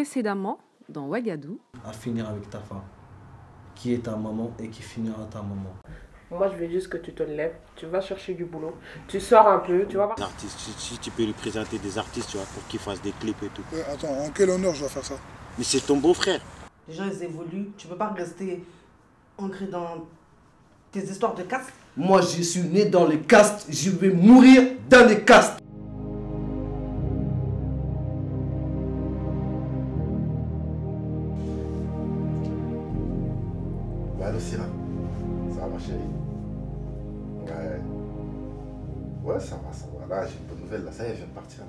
précédemment dans Ouagadou. À finir avec ta femme, qui est ta maman et qui finira ta maman. Moi, je veux juste que tu te lèves, tu vas chercher du boulot, tu sors un peu, tu vas voir. Des artistes, si tu peux lui présenter des artistes, tu vois, pour qu'ils fassent des clips et tout. Attends, en quel honneur je dois faire ça? Mais c'est ton beau-frère. Les gens, ils évoluent. Tu peux pas rester ancré dans tes histoires de caste. Moi, je suis né dans les castes, je vais mourir dans les castes. Allô, Syrah. Ça va, ma chérie? Ouais. Ouais, ça va, ça va. Là, j'ai une bonne nouvelle, là. Ça y est, elle vient de partir, là.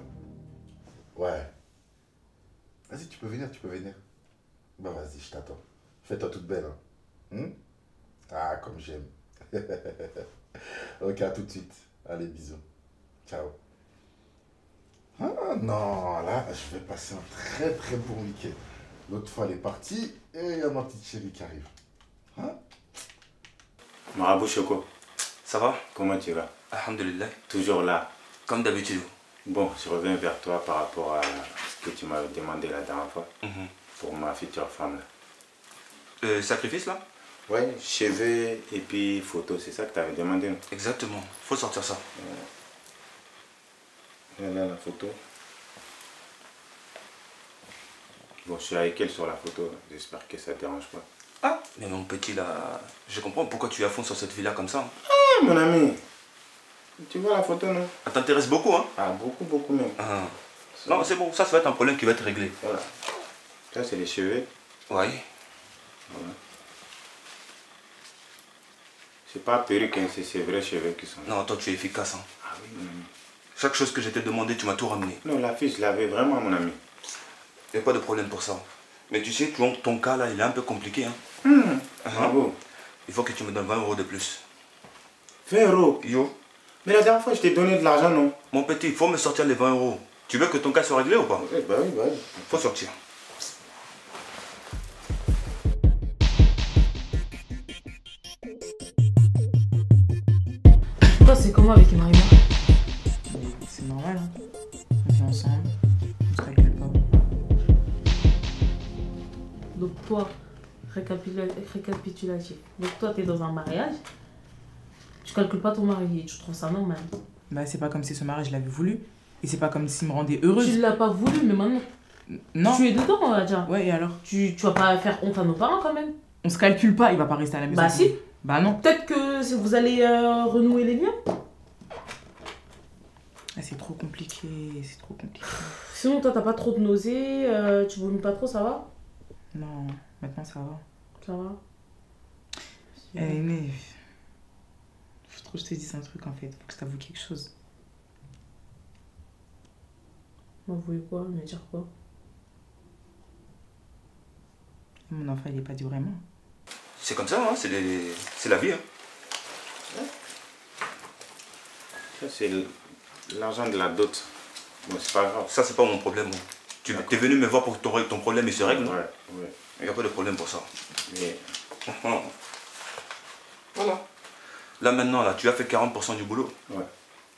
Ouais. Vas-y, tu peux venir, tu peux venir. Bah, vas-y, je t'attends. Fais-toi toute belle, hein. Ah, comme j'aime. Ok, à tout de suite. Allez, bisous. Ciao. Ah, non, là, je vais passer un très, très bon week-end. L'autre fois, elle est partie et il y a ma petite chérie qui arrive. Hein? Marabout Choco, ça va? comment tu vas? Alhamdulillah. Toujours là. Comme d'habitude. Bon, je reviens vers toi par rapport à ce que tu m'avais demandé la dernière fois pour ma future femme. Là. Le sacrifice là? Ouais, cheveux et puis photos, c'est ça que tu avais demandé? Non? Exactement, faut sortir ça. Là, la photo. Bon, je suis avec elle sur la photo, j'espère que ça ne te dérange pas. Ah, mais mon petit là, je comprends pourquoi tu es à fond sur cette fille là comme ça. Ah, mon ami, tu vois la photo, non? Elle t'intéresse beaucoup, hein? Ah, beaucoup, beaucoup même. Ah. Non, c'est bon, ça va être un problème qui va être réglé. Voilà. Ça, c'est les cheveux. Oui. Voilà. C'est pas perruque, hein, c'est ces vrais cheveux qui sont là. Non, toi tu es efficace. Hein. Ah oui, mon ami. Chaque chose que je t'ai demandé, tu m'as tout ramené. Non, la fille, je l'avais vraiment, mon ami. Il n'y a pas de problème pour ça. Mais tu sais, ton cas là, il est un peu compliqué. Hein. Bravo. Il faut que tu me donnes 20 € de plus. 20 €? Yo. Mais la dernière fois, je t'ai donné de l'argent, non? Mon petit, il faut me sortir les 20 €. Tu veux que ton cas soit réglé ou pas? Oui, bah oui, bah oui. Faut sortir. Toi, c'est comment avec Marima? C'est normal, hein. On vit ensemble, on se calcule pas. Donc toi, récapitulatif. Donc toi, t'es dans un mariage, tu calcules pas ton mari, tu trouves ça normal. Bah c'est pas comme si ce mariage je l'avais voulu. Et c'est pas comme s'il me rendait heureuse. Tu l'as pas voulu, mais maintenant, non. tu es dedans, on va dire. Ouais, et alors? Tu vas pas faire honte à nos parents quand même. On se calcule pas, il va pas rester à la maison. Bah si. Bah non. Peut-être que vous allez renouer les liens. Ah, c'est trop compliqué, c'est trop compliqué. Sinon, toi, t'as pas trop de nausées, tu vomis pas trop, ça va? Non, maintenant ça va. Ça va? Mais faut trop que je te dise un truc en fait, faut que je t'avoue quelque chose. M'avouer quoi? Me dire quoi? Mon enfant il est pas dit vraiment. C'est comme ça, hein? C'est la vie. Hein? Ça, c'est l'argent de la dot. Bon, c'est pas grave. Ça, c'est pas mon problème. Hein. Tu es venu me voir pour que ton problème il se règle. Ouais, ouais. Il n'y a pas de problème pour ça. Mais... Voilà. Là maintenant, là, tu as fait 40% du boulot. Ouais.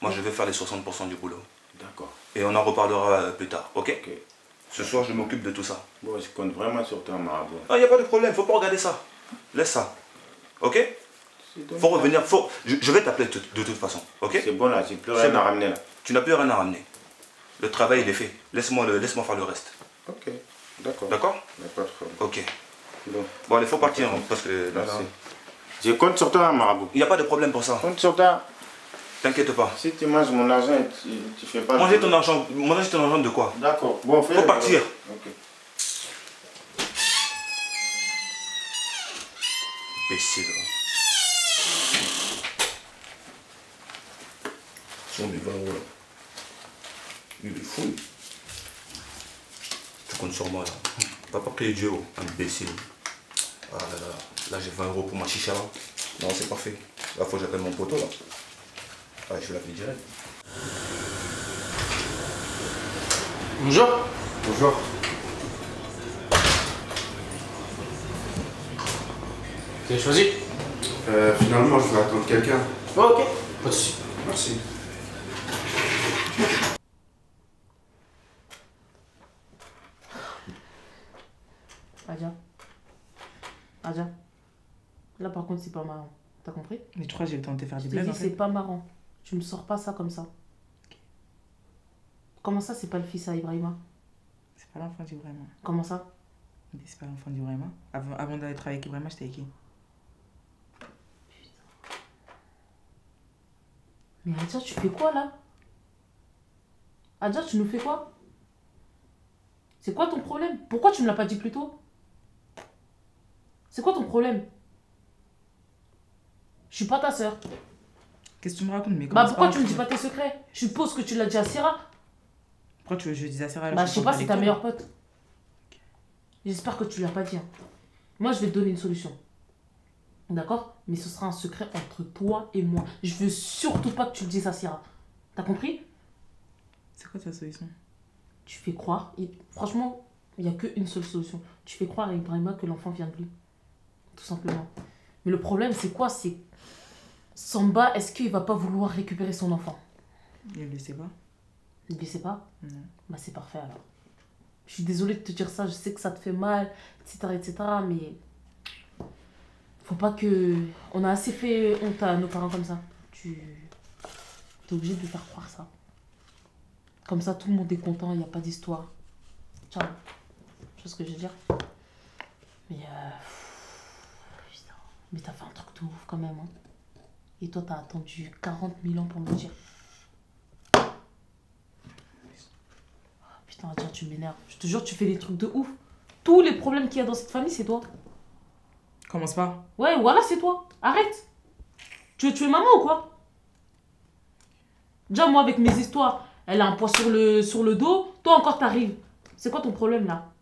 Moi, je vais faire les 60% du boulot. D'accord. Et on en reparlera plus tard, ok? Ok. Ce soir, je m'occupe de tout ça. Bon, je compte vraiment sur toi, Marabout. Ah, il n'y a pas de problème, faut pas regarder ça. Laisse ça. Ok? Faut revenir, je vais t'appeler de toute façon, ok? C'est bon là, j'ai plus rien à ramener là. Tu n'as plus rien à ramener. Le travail, il est fait. Laisse-moi faire le reste. Ok, d'accord. D'accord? Pas de problème. Ok. Bon, il faut partir, hein, parce que là, je compte sur toi, Marabout. il n'y a pas de problème pour ça. Compte sur toi. T'inquiète pas. Si tu manges mon argent et tu fais pas... Manger ton argent de quoi? D'accord. Bon, faut partir. Ok. Imbécile. Sont des 20 € là. Il est fou. Tu comptes sur moi là. Pas par les Dieu, imbécile. Ah là là. Là j'ai 20 € pour ma chicha là. Non, c'est parfait. Là faut que j'appelle mon poteau là. Ah, je vais l'appeler direct. Bonjour. Bonjour. Vous avez choisi? Finalement, je vais attendre quelqu'un. Oh, ok, pas de soucis. Merci. par contre, c'est pas marrant. T'as compris? Mais tu crois que j'ai le temps de te faire Je des te blagues dis, en c'est fait? pas marrant. Tu me sors pas ça comme ça. Comment ça, c'est pas le fils à Ibrahima? C'est pas l'enfant d'Ibrahima. Comment ça? Mais c'est pas l'enfant d'Ibrahima. Avant d'aller travailler avec Ibrahima, j'étais avec qui? Mais Adja, tu fais quoi là? Adja, tu nous fais quoi? C'est quoi ton problème? Pourquoi tu me l'as pas dit plus tôt? C'est quoi ton problème? Je suis pas ta soeur. Qu'est-ce que tu me racontes? Mais Bah pourquoi tu me dis pas tes secrets? Je suppose que tu l'as dit à Syrah. Pourquoi tu veux que je dise à Sarah? Bah je sais pas, c'est ta meilleure pote. J'espère que tu l'as pas dit. Hein. Moi je vais te donner une solution. D'accord? Mais ce sera un secret entre toi et moi. Je veux surtout pas que tu le dises à Syrah. T'as compris? C'est quoi ta solution? Tu fais croire, franchement, il n'y a qu'une seule solution. Tu fais croire à Ibrahima que l'enfant vient de lui. Tout simplement. Mais le problème, c'est quoi? C'est Samba, est-ce qu'il va pas vouloir récupérer son enfant? Il le sait pas. Il le sait pas? Non. Bah c'est parfait alors. Je suis désolée de te dire ça, je sais que ça te fait mal, etc. Mais faut pas que... On a assez fait honte à nos parents comme ça. Tu es obligé de lui faire croire ça. Comme ça, tout le monde est content, il n'y a pas d'histoire. Ciao. Tu vois ce que je veux dire? Mais putain. Mais t'as fait un truc de ouf quand même. Hein. Et toi, t'as attendu 40 000 ans pour me le dire. Putain, tiens, tu m'énerves. Je te jure, tu fais des trucs de ouf. Tous les problèmes qu'il y a dans cette famille, c'est toi. Commence pas. Ouais, voilà, c'est toi. Arrête. Tu veux tuer maman ou quoi? Déjà, moi, avec mes histoires, elle a un poids sur le dos. Toi, encore, t'arrives. C'est quoi ton problème, là?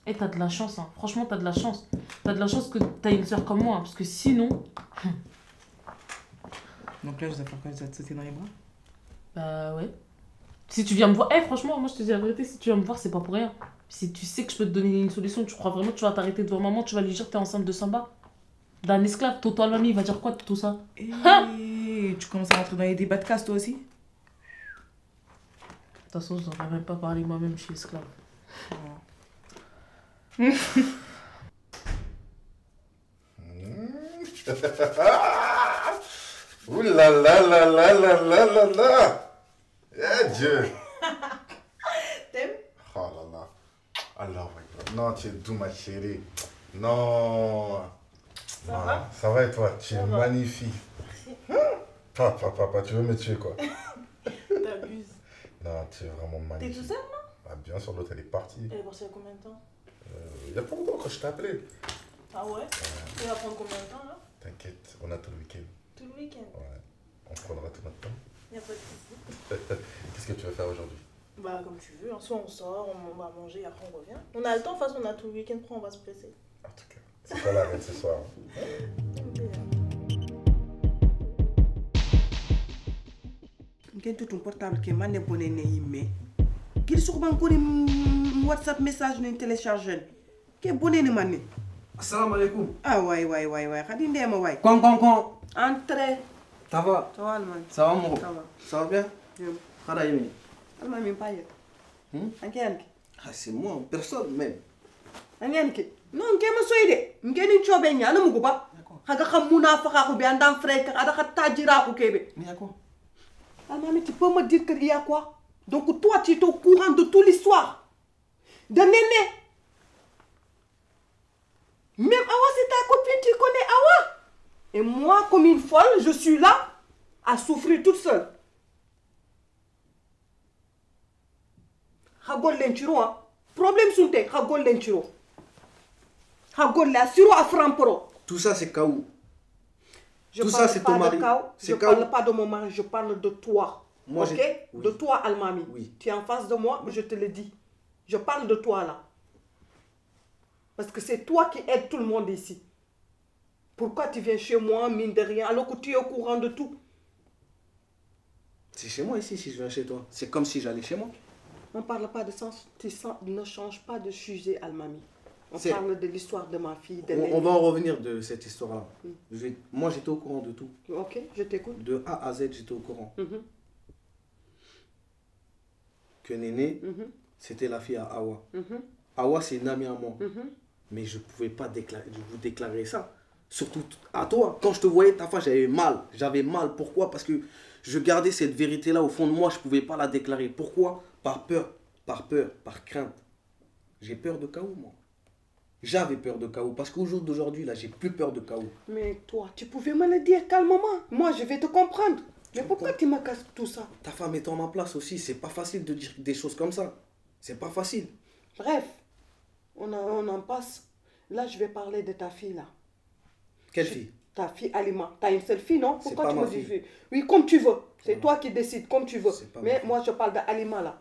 Eh, t'as de la chance, hein. Franchement, t'as de la chance. T'as de la chance que t'as une soeur comme moi. Hein, parce que sinon... Donc là, je dois faire quoi? Je dois te sauter dans les bras? Bah ouais. Si tu viens me voir... Eh, franchement, moi, je te dis la vérité. Si tu viens me voir, c'est pas pour rien. Si tu sais que je peux te donner une solution, tu crois vraiment que tu vas t'arrêter devant maman, tu vas lui dire que t'es enceinte de Samba? D'un esclave, Toto Almami, il va dire quoi de tout ça? Tu commences à rentrer dans les débats de casse, toi aussi? De toute façon, je n'aurais même pas parlé moi-même, je suis esclave. Ouh là là là là là là là là. Eh Dieu. T'aimes? Oh là là. Alors, non, tu es doux ma chérie. Non. Ça va? Ça va et toi? Tu es magnifique. Papa, tu veux me tuer quoi? T'abuses. Non, tu es vraiment T'es magnifique. tout seul là? Ah, bien sûr, l'autre elle est partie. Elle est partie il y a combien de temps? Il y a pas longtemps quand je t'ai appelé. Ah ouais? Elle va prendre combien de temps là? T'inquiète, on a tout le week-end. Tout le week-end? Ouais, on prendra tout notre temps. Y'a pas de soucis. Qu'est-ce que tu veux faire aujourd'hui? Bah comme tu veux, soit on sort, on va manger et après on revient. On a le temps, de toute façon on a tout le week-end, pourquoi on va se presser? En tout cas, c'est quoi la reine ce soir? Quel ton portable qui m'a abonné mais qu'il sur banco WhatsApp message ne télécharge que bonné ne mané. Assalamu alaikum. Ah ouais khadi ndema way. Con. Entrez. Ça va? Ça va Alman. Ça va mon Ça va. Ça va bien? Bien. Khada yemi. Alman mi paye. Anki. Ah c'est moi, personne même. Anki. Non ngema soyde. Ngeni chobe nyana muguba. Haga khamuna fa ko be andam frère ada khatajira ko kebe. Mais y a quoi? Alman, mais tu peux me dire qu'il y a quoi? Donc toi tu es au courant de toute l'histoire de Néné. Même Awa, c'est ta copine, tu connais Awa. Et moi, comme une folle, je suis là à souffrir toute seule. Hagol l'enchiro, hein. Problème sunte, hagol l'enchiro. Hagol la siro à frampro. Tout ça c'est Kaou. Je Tout parle ça c'est pas ton de mari. Kao, je C'est parle Kaou. pas de mon mari, je parle de toi. Moi, ok? oui. De toi, Almami. Oui. Tu es en face de moi, je te le dis. Je parle de toi là. Parce que c'est toi qui aides tout le monde ici. Pourquoi tu viens chez moi, mine de rien, alors que tu es au courant de tout? C'est chez moi ici si je viens chez toi. C'est comme si j'allais chez moi. On ne parle pas de sens. Ne change pas de sujet, Almami. On C'est- parle de l'histoire de ma fille. De On va en revenir de cette histoire-là. Mm. Moi j'étais au courant de tout. Ok, je t'écoute. De A à Z j'étais au courant. Mhm. Que Néné, Mhm. c'était la fille à Awa. Mhm. Awa c'est une amie à moi. Mhm. Mais je ne pouvais pas vous déclarer ça. Surtout à toi. Quand je te voyais, ta fois, j'avais mal. J'avais mal. Pourquoi? Parce que je gardais cette vérité-là au fond de moi. Je ne pouvais pas la déclarer. Pourquoi? Par peur, par crainte. J'ai peur de chaos, moi. J'avais peur de chaos. Parce qu'au jour d'aujourd'hui, là, j'ai plus peur de chaos. Mais toi, tu pouvais me le dire calmement. Moi, je vais te comprendre. Mais pourquoi tu me casses tout ça? Ta femme est en ma place aussi. C'est pas facile de dire des choses comme ça. C'est pas facile. Bref, on en passe. Là, je vais parler de ta fille, là. Quelle fille? Ta fille Alima. T'as une seule fille, non? Pourquoi pas tu ma me dis fille. fille? Oui, comme tu veux. C'est toi qui décides, comme tu veux. pas Mais moi, je parle d'Alima, là.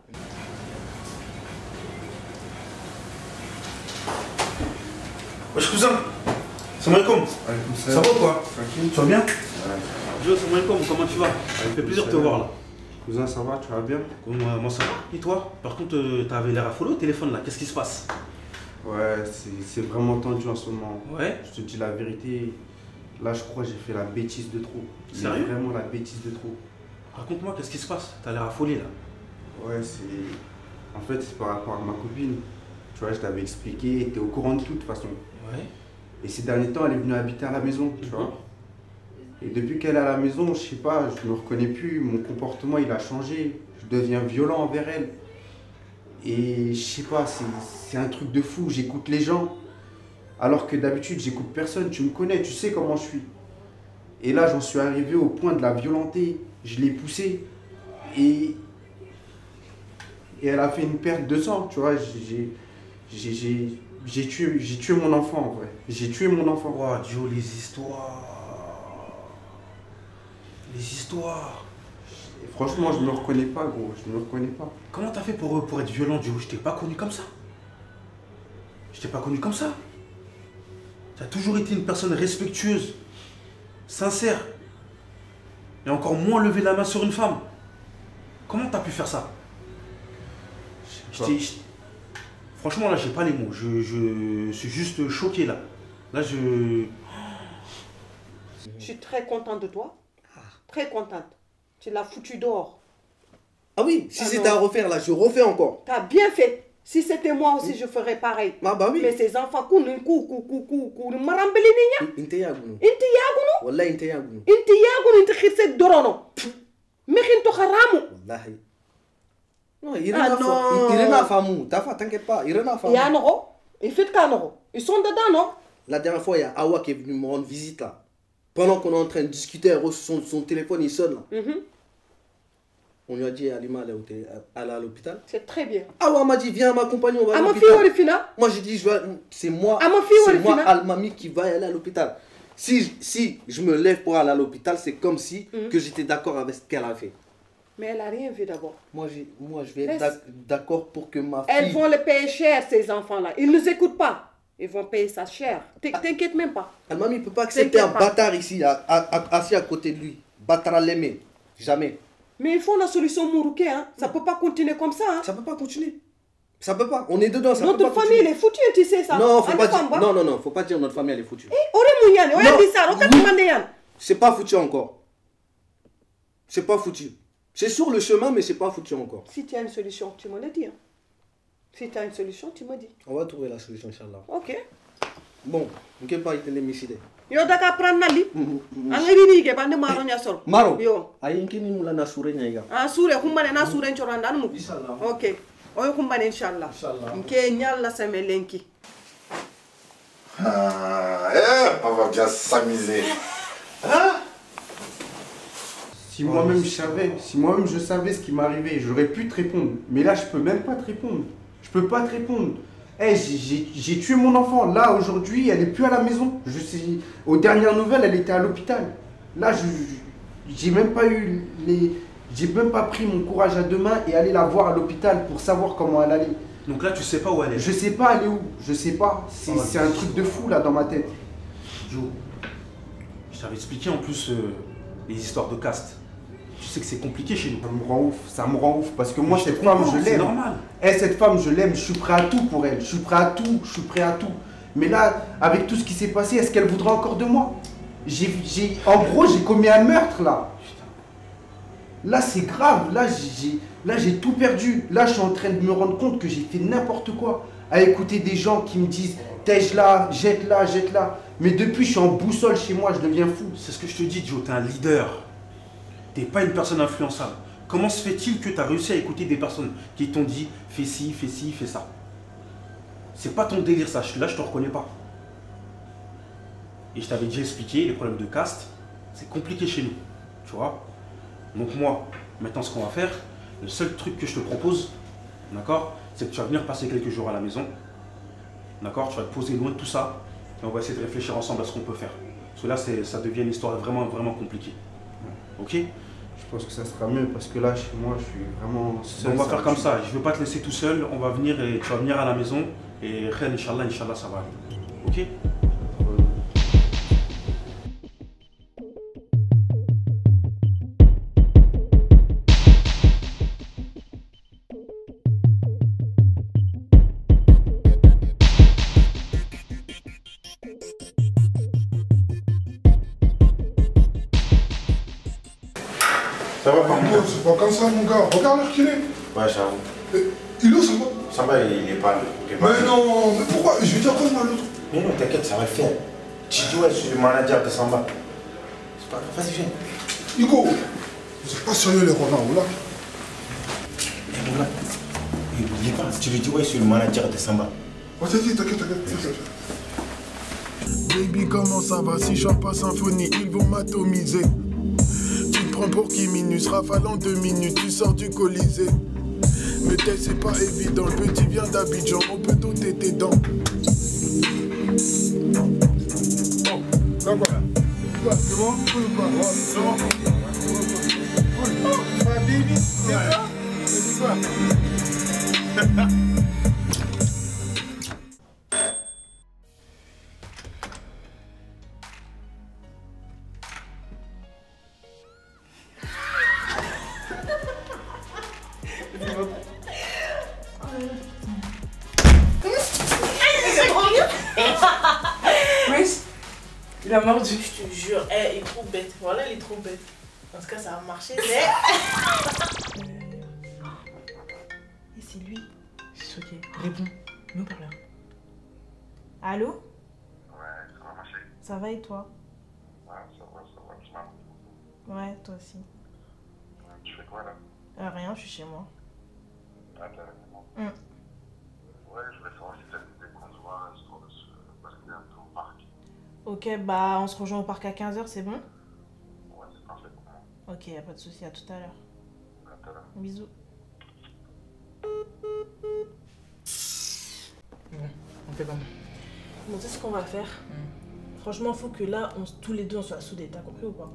Wesh cousin, salam alaikum. Ça va ou quoi? Tranquille. Tu vas bien? Jo, salam alaikum, comment tu vas? Ça me fait plaisir de te voir là. Cousin, ça va, tu vas bien? Moi ça va, et toi? Par contre, t'avais l'air affolé au téléphone là, qu'est-ce qui se passe? Ouais, c'est vraiment tendu en ce moment. Ouais? Je te dis la vérité, là je crois que j'ai fait la bêtise de trop. Sérieux? Vraiment la bêtise de trop. Raconte-moi, qu'est-ce qui se passe? T'as l'air affolé là. Ouais, en fait, c'est par rapport à ma copine. Tu vois, je t'avais expliqué, t'es au courant de tout de toute façon. Ouais. Et ces derniers temps, elle est venue habiter à la maison, tu vois. Et depuis qu'elle est à la maison, je sais pas, je me reconnais plus, mon comportement il a changé. Je deviens violent envers elle. Et je sais pas, c'est un truc de fou, j'écoute les gens. Alors que d'habitude, j'écoute personne, tu me connais, tu sais comment je suis. Et là, j'en suis arrivé au point de la violenter. Je l'ai poussée. Et elle a fait une perte de sang, tu vois. J'ai tué mon enfant, en vrai. J'ai tué mon enfant. Ouah, Joe, les histoires. Les histoires. Et franchement, je me reconnais pas, gros. Je me reconnais pas. Comment t'as fait pour être violent, Joe? Je t'ai pas connu comme ça. Je t'ai pas connu comme ça. T'as toujours été une personne respectueuse, sincère. Et encore moins lever la main sur une femme. Comment t'as pu faire ça? Franchement, là, j'ai pas les mots. Je suis juste choqué, là. Là, Je suis très contente de toi. Très contente. Tu l'as foutu dehors. Ah oui, si c'était à refaire, là, je refais encore. T'as bien fait. Si c'était moi aussi, je ferais pareil. Ah bah oui. Mais ces enfants, Inte yagunu. Inti yagunu? Wallahi inte yagunu. Inti yagunu, inti khirse dorono. Mekhin to haramu. Wallahi. Non, Irena Famou. T'inquiète pas, Irena Famou. Il y a un euro. Ils font qu'un euro. Ils sont dedans, non? La dernière fois, il y a Awa qui est venu me rendre visite là. Pendant qu'on est en train de discuter, elle reçoit son téléphone, il sonne là. On lui a dit Alima, elle est à l'hôpital. C'est très bien. Awa m'a dit, viens m'accompagner, on va à l'hôpital. Moi j'ai dit, c'est moi, Almami, qui va aller à l'hôpital. Si je me lève pour aller à l'hôpital, c'est comme si que j'étais d'accord avec ce qu'elle a fait. Mais elle n'a rien vu d'abord. Moi, je vais être d'accord pour que ma fille... Elles vont le payer cher, ces enfants-là. Ils ne nous écoutent pas. Ils vont payer ça cher. T'inquiète même pas. Almami ne peut pas accepter un bâtard ici, assis à côté de lui. Bâtard l'aimer. Jamais. Mais il faut la solution Mourouké, hein. Ça ne peut pas continuer comme ça. Hein. Ça ne peut pas continuer. Ça peut pas. On est dedans. Ça notre peut pas famille, continuer. elle est foutue, tu sais ça. Non, faut pas dire... non, faut pas dire notre famille, elle est foutue. C'est pas foutu encore. C'est pas foutu. C'est sur le chemin, mais c'est pas foutu encore. Si tu as une solution, tu me le dis. Hein. Si tu as une solution, tu me dis. On va trouver la solution, Inch'Allah. Ok. Bon, on ne peut pas y tenir missile. Yo daka prendre nali. Angiri ni ke bande maro nya sol. Maro. Yo. Ayinki ni mula na sure nya iga. Ah sure kumbane na sure nchoranda mu. Inshallah. Ok. Oyo kumbane inshallah. Inshallah. Nke nyalla semelenki. On va bien s'amuser. Hein? Si moi-même je savais ce qui m'arrivait, j'aurais pu te répondre. Mais là, je peux même pas te répondre. Je peux pas te répondre. Hey, j'ai tué mon enfant. Là, aujourd'hui, elle est plus à la maison. Je sais, aux dernières nouvelles, elle était à l'hôpital. Là, j'ai même pas eu j'ai même pas pris mon courage à deux mains et aller la voir à l'hôpital pour savoir comment elle allait. Donc là, tu sais pas où elle est? Je sais pas, elle est où? Je sais pas. C'est un truc de fou là dans ma tête. Joe, je t'avais expliqué en plus les histoires de caste. Tu sais que c'est compliqué chez nous. Ça me rend ouf parce que moi cette femme je l'aime. C'est normal. Cette femme je l'aime, je suis prêt à tout pour elle, je suis prêt à tout. Mais là, avec tout ce qui s'est passé, est-ce qu'elle voudra encore de moi? En gros, j'ai commis un meurtre là. Là c'est grave, là j'ai tout perdu. Là je suis en train de me rendre compte que j'ai fait n'importe quoi. À écouter des gens qui me disent tège là, jette là, jette là. Mais depuis, je suis en boussole chez moi, je deviens fou. C'est ce que je te dis, Joe, t'es un leader. T'es pas une personne influençable. Comment se fait-il que tu as réussi à écouter des personnes qui t'ont dit fais ci, fais ça? C'est pas ton délire ça, là je te reconnais pas. Et je t'avais déjà expliqué les problèmes de caste, c'est compliqué chez nous, tu vois. Donc moi, maintenant ce qu'on va faire, le seul truc que je te propose, d'accord, c'est que tu vas venir passer quelques jours à la maison, d'accord, tu vas te poser loin de tout ça, et on va essayer de réfléchir ensemble à ce qu'on peut faire. Parce que là, ça devient une histoire vraiment, vraiment compliquée. Ok? Je pense que ça sera mieux parce que là, chez moi, je suis vraiment seul. On va faire comme ça, je ne veux pas te laisser tout seul, on va venir et tu vas venir à la maison et Inch'Allah, ça va aller. Ok? Ça va pas, mon gars? C'est pas comme ça, mon gars. Regarde l'heure qu'il est. Ouais, j'avoue. Il est où, Samba? Samba, il est pas. Mais non, mais pourquoi? Je vais dire quoi, moi, l'autre? Mais non, t'inquiète, ça va le faire. Tu dis, ouais, je suis le manager de Samba. C'est pas grave, vas-y, viens. Hugo, vous êtes pas sérieux, les renards, là? Mais mon gars, n'oublie pas, tu lui dis, ouais, je suis le manager de Samba. Vas-y, t'inquiète. Baby, comment ça va? Si je chante pas symphonie, ils vont m'atomiser. Tu te prends pour qui Minus, rafale en 2 minutes, tu sors du Colisée. Mais t'es, c'est pas évident, le petit vient d'Abidjan, on peut doter tes dents. Bon, là quoi? C'est bon? Cool ou pas? C'est bon? Cool. Baby, c'est ça? C'est quoi? Il a mordu. Je te jure, il est trop bête. Voilà, il est trop bête. En tout cas, ça a marché, mais... Et c'est lui. Je suis choquée. Réponds. Nous parlons. Allô? Ouais, ça va marcher. Ça va et toi? Ouais, ça va, tu m'as. Ouais, toi aussi. Tu fais quoi là? Rien, je suis chez moi. Ah, t'es à la maison. Ouais, je voulais savoir si t'as des qu'on se voit, histoire de se balader un peu au parc. Ok, bah on se rejoint au parc à 15h, c'est bon? Ouais, c'est parfait pour moi. Ok, y'a pas de souci, à tout à l'heure. À tout à l'heure. Bisous. Bon, on fait comment? Bon, tu sais ce qu'on va faire? Franchement, faut que là, tous les deux, on soit soudés, t'as compris ou pas?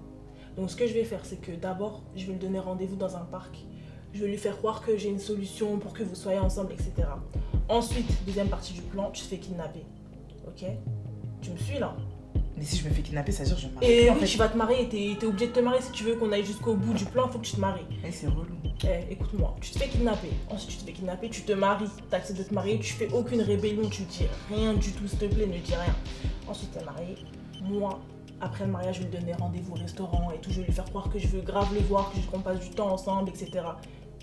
Donc ce que je vais faire, c'est que d'abord, je vais lui donner rendez-vous dans un parc. Je vais lui faire croire que j'ai une solution pour que vous soyez ensemble, etc. Ensuite, deuxième partie du plan, tu te fais kidnapper. Ok? Tu me suis là? Mais si je me fais kidnapper, ça veut dire que je me marie. Et en oui, fait. tu vas te marier, t'es obligé de te marier si tu veux qu'on aille jusqu'au bout du plan, faut que tu te maries. Eh, c'est relou. Écoute-moi, tu te fais kidnapper, ensuite tu te fais kidnapper, tu te maries, t'acceptes de te marier, tu fais aucune rébellion, tu dis rien du tout, s'il te plaît, ne dis rien. Ensuite t'es marié, moi, après le mariage, je vais lui donner rendez-vous au restaurant et tout, je vais lui faire croire que je veux grave le voir, qu'on passe du temps ensemble, etc.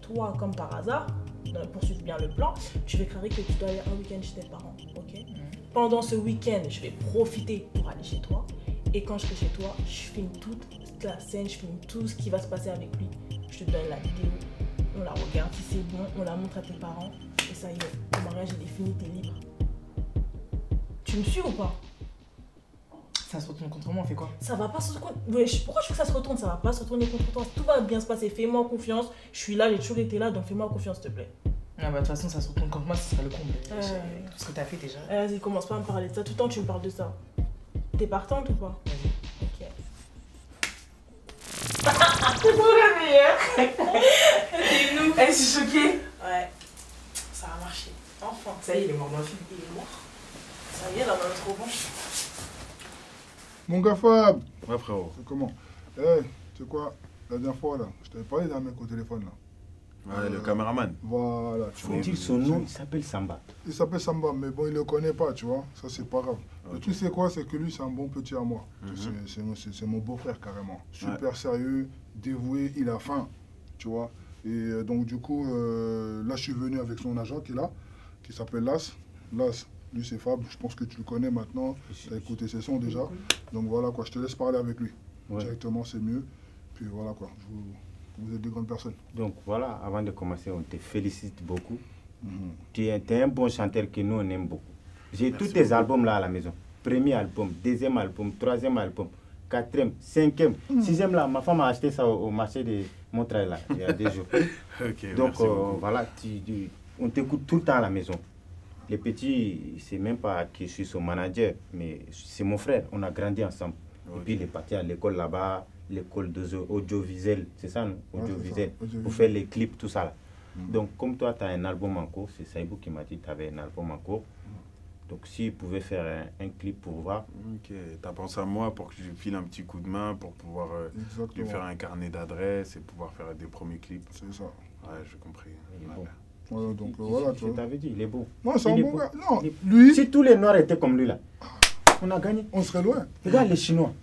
Toi, comme par hasard, poursuivre bien le plan, tu déclarer que tu dois aller un week-end chez tes parents, ok? Pendant ce week-end, je vais profiter pour aller chez toi. Et quand je serai chez toi, je filme toute la scène, je filme tout ce qui va se passer avec lui. Je te donne la vidéo, on la regarde, si c'est bon, on la montre à tes parents. Et ça y est, le mariage il est fini, t'es libre. Tu me suis ou pas? Ça se retourne contre moi, on fait quoi? Ça va pas se retourner. Pourquoi je veux que ça se retourne? Ça va pas se retourner contre toi. Tout va bien se passer, fais-moi confiance. Je suis là, j'ai toujours été là, donc fais-moi confiance, s'il te plaît. Ah bah de toute façon, ça se retourne contre moi, ce sera le comble. Tout ce que t'as fait déjà. Vas-y, commence pas à me parler de ça. Tout le temps, tu me parles de ça. T'es partante ou pas? Vas-y. Ok. C'est trop la meilleure. T'es nous. Eh, je suis choquée. Ouais. Ça a marché. Enfin. Ça y est, il est mort dans le film. Il est mort. Ça y est, là, on a notre revanche. Mon gars Fab. Ouais, frérot. C'est comment? Tu sais quoi? La dernière fois, là, je t'avais parlé d'un mec au téléphone, là. Ouais, le caméraman. Voilà, tu vois. Faut-il son nom, il s'appelle Samba. Il s'appelle Samba, mais bon, il le connaît pas, tu vois. Ça, c'est pas grave. Okay. Et tu sais quoi? C'est que lui, c'est un bon petit à moi. C'est mon beau-frère, carrément. Super sérieux, dévoué, il a faim, tu vois. Et donc, du coup, là, je suis venu avec son agent qui est là, qui s'appelle Las. Las, Lui, c'est Fab. Je pense que tu le connais maintenant. Tu as écouté ses sons déjà. Donc voilà quoi, je te laisse parler avec lui. Ouais. Directement, c'est mieux. Puis voilà quoi, vous êtes des grandes personnes. Donc voilà, avant de commencer, on te félicite beaucoup. Tu es un bon chanteur que nous, on aime beaucoup. J'ai tous tes albums là à la maison. Premier album, deuxième album, troisième album, quatrième, cinquième, sixième là. Ma femme a acheté ça au marché de Montreuil là, il y a 2 jours. Ok, donc merci beaucoup. voilà, on t'écoute tout le temps à la maison. Les petits, c'est même pas que je suis son manager, mais c'est mon frère. On a grandi ensemble. Et puis il est parti à l'école là-bas, l'école audiovisuelle, c'est ça, non? Audiovisuel, pour faire les clips, tout ça là. Donc comme toi, tu as un album en cours, c'est Saïbou qui m'a dit que tu avais un album en cours. Donc s'il pouvait faire un clip pour voir. Ok, tu as pensé à moi pour que je file un petit coup de main, pour pouvoir lui faire un carnet d'adresses et pouvoir faire des premiers clips. C'est ça. Ouais, j'ai compris. Il est bon. Ouais, donc voilà, Je t'avais dit, il est beau. Non, c'est un Il est bon beau. gars. Non, lui. Si tous les Noirs étaient comme lui là, on a gagné. On serait loin. Regarde les Chinois.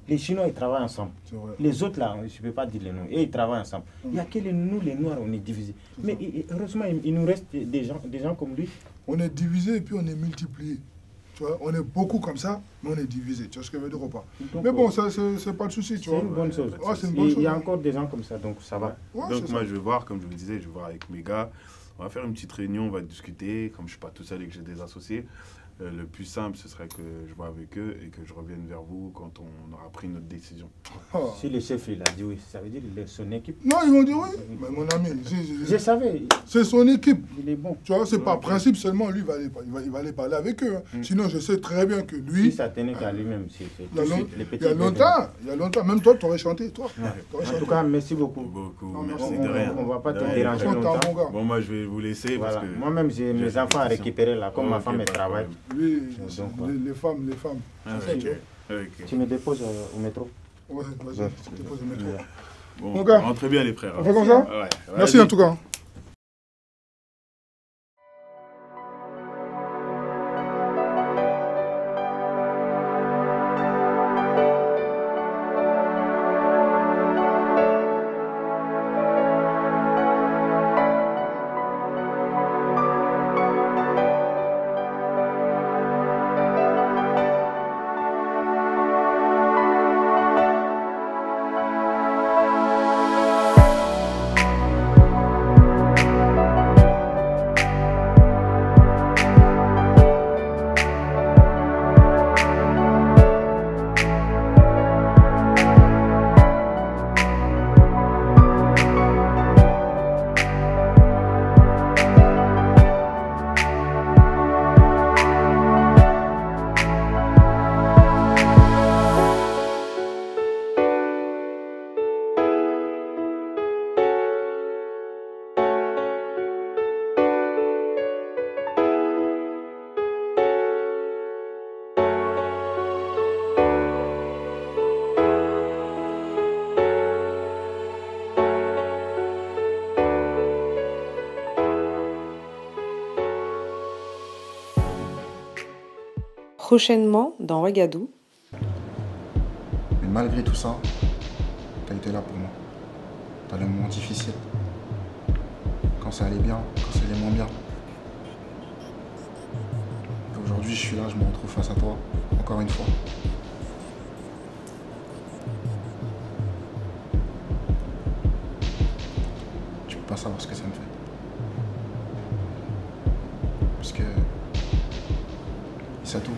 Les Chinois, ils travaillent ensemble. Vrai. Les autres là, je ne peux pas dire les noms. Et ils travaillent ensemble. Il n'y a que nous, les Noirs, on est divisés. Mais heureusement, il nous reste des gens comme lui. On est divisés et puis on est multipliés. Tu vois, on est beaucoup comme ça, mais on est divisés. Tu vois ce que je veux dire ou pas? Donc, mais bon, ça, c'est pas le souci, tu vois. C'est une bonne chose. Ouais, c'est une bonne chose. Il y a encore des gens comme ça, donc ça va. Ouais, donc moi, je vais voir, comme je vous le disais, je vais voir avec mes gars. On va faire une petite réunion, on va discuter. Comme je ne suis pas tout seul et que j'ai des associés, le plus simple, ce serait que je vois avec eux et que je revienne vers vous quand on aura pris notre décision. Si le chef il a dit oui, ça veut dire son équipe. Non, ils vont dire oui. Mais mon ami, je savais. C'est son équipe. Il est bon. Tu vois, c'est par principe seulement, lui, il va aller parler avec eux. Sinon, je sais très bien que lui... Si ça tenait qu'à lui-même, il y a longtemps, même toi, tu aurais chanté, toi. Ouais. En tout cas, merci beaucoup. Merci de rien. On ne va pas te déranger longtemps. Bon, moi, je vais vous laisser parce que... Moi-même, j'ai mes enfants à récupérer là, comme ma femme travaille. Lui, les femmes. Tu me déposes au métro? Ouais, vas-y, je te dépose au métro. Bon, Mon gars, rentrez bien les frères. On fait comme ça? Ouais. Merci en tout cas. Prochainement dans Ouagadougou. Mais malgré tout ça, tu as été là pour moi. Dans les moments difficiles. Quand ça allait bien, quand ça allait moins bien. Et aujourd'hui, je suis là, je me retrouve face à toi, encore une fois. Tu peux pas savoir ce que ça me fait. Parce que... c'est tout.